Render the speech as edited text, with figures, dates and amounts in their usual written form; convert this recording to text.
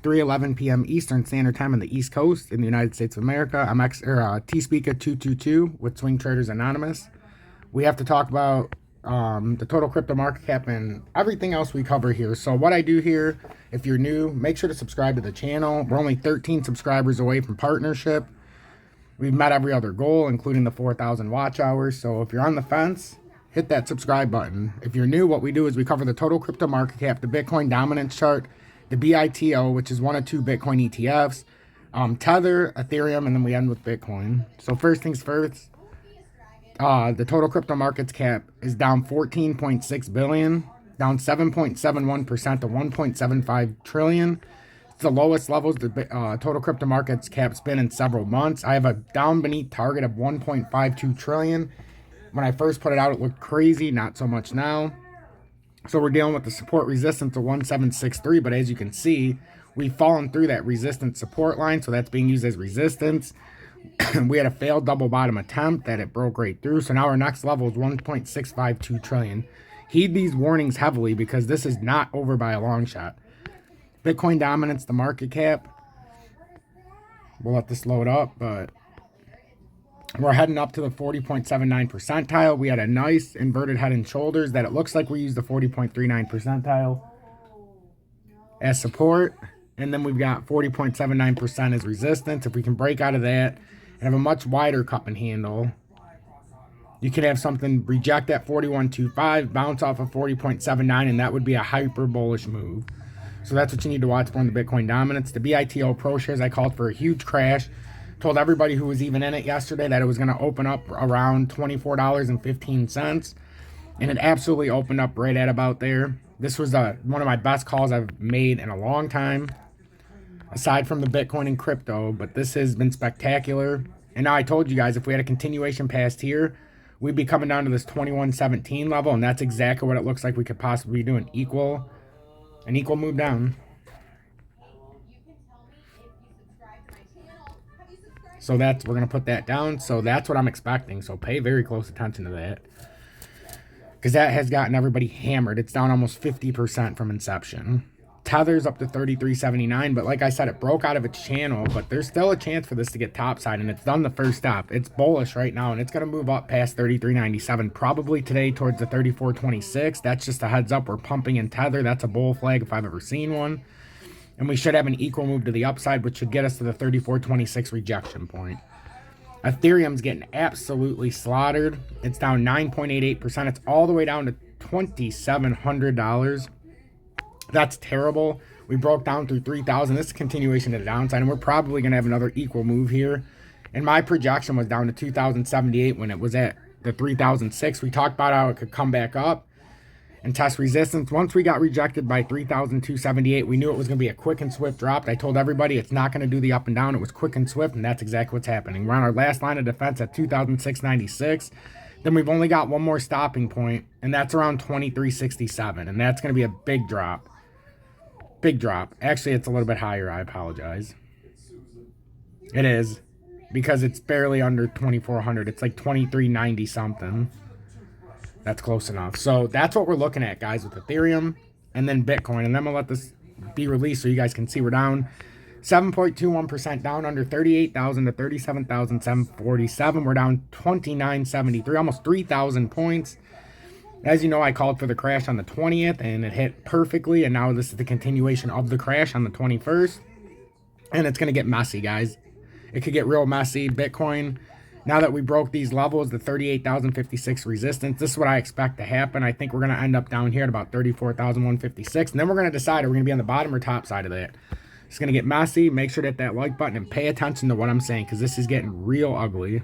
3:11 p.m. Eastern Standard Time on the East Coast in the United States of America. I'm T-Speaker 222 with Swing Traders Anonymous. We have to talk about the total crypto market cap and everything else we cover here. So what I do here, if you're new, make sure to subscribe to the channel. We're only 13 subscribers away from partnership. We've met every other goal, including the 4,000 watch hours. So if you're on the fence, hit that subscribe button. If you're new, what we do is we cover the total crypto market cap, the Bitcoin dominance chart, the BITO, which is one of two Bitcoin ETFs, Tether, Ethereum, and then we end with Bitcoin. So first things first, the total crypto market cap is down 14.6 billion, down 7.71% to 1.75 trillion. It's the lowest levels the total crypto market cap's been in several months. I have a down beneath target of 1.52 trillion. When I first put it out, it looked crazy, not so much now. So we're dealing with the support resistance of 1763, but as you can see, we've fallen through that resistance support line, so that's being used as resistance. We had a failed double bottom attempt that it broke right through, so now our next level is 1.652 trillion. Heed these warnings heavily because this is not over by a long shot. Bitcoin dominance, the market cap. We'll let this load up, but we're heading up to the 40.79 percentile. We had a nice inverted head and shoulders that it looks like we used the 40.39 percentile as support. And then we've got 40.79% as resistance. If we can break out of that and have a much wider cup and handle, you could have something reject that 41.25, bounce off of 40.79, and that would be a hyper bullish move. So that's what you need to watch for in the Bitcoin dominance. The BITO Pro shares, I called for a huge crash. Told everybody who was even in it yesterday that it was going to open up around $24.15. And it absolutely opened up right at about there. This was one of my best calls I've made in a long time, aside from the Bitcoin and crypto. But this has been spectacular. And now I told you guys, if we had a continuation past here, we'd be coming down to this 21.17 level. And that's exactly what it looks like we could possibly do, an equal move down. So we're going to put that down. So that's what I'm expecting. So pay very close attention to that, because that has gotten everybody hammered. It's down almost 50% from inception. Tether's up to 33.79, but like I said, it broke out of its channel, but there's still a chance for this to get topside, and it's done the first step. It's bullish right now, and it's going to move up past 33.97, probably today towards the 34.26. That's just a heads up. We're pumping in Tether. That's a bull flag if I've ever seen one. And we should have an equal move to the upside, which should get us to the 34.26 rejection point. Ethereum's getting absolutely slaughtered. It's down 9.88%. It's all the way down to $2,700. That's terrible. We broke down through 3,000. This is a continuation of the downside, and we're probably going to have another equal move here. And my projection was down to 2,078 when it was at the 3,006. We talked about how it could come back up and test resistance. Once we got rejected by 3,278, we knew it was going to be a quick and swift drop. I told everybody it's not going to do the up and down. It was quick and swift, and that's exactly what's happening. We're on our last line of defense at 2,696. Then we've only got one more stopping point, and that's around 2367, and that's going to be a big drop. Big drop. Actually, it's a little bit higher. I apologize. It is, because it's barely under 2,400. It's like 2,390 something. That's close enough. So that's what we're looking at, guys, with Ethereum and then Bitcoin. And then we'll let this be released so you guys can see we're down 7.21%, down under 38,000 to 37,747. We're down 29.73, almost 3,000 points. As you know, I called for the crash on the 20th, and it hit perfectly. And now this is the continuation of the crash on the 21st. And it's going to get messy, guys. It could get real messy. Bitcoin, now that we broke these levels, the 38,056 resistance, this is what I expect to happen. I think we're going to end up down here at about 34,156. And then we're going to decide, are we going to be on the bottom or top side of that? It's going to get messy. Make sure to hit that like button and pay attention to what I'm saying, because this is getting real ugly.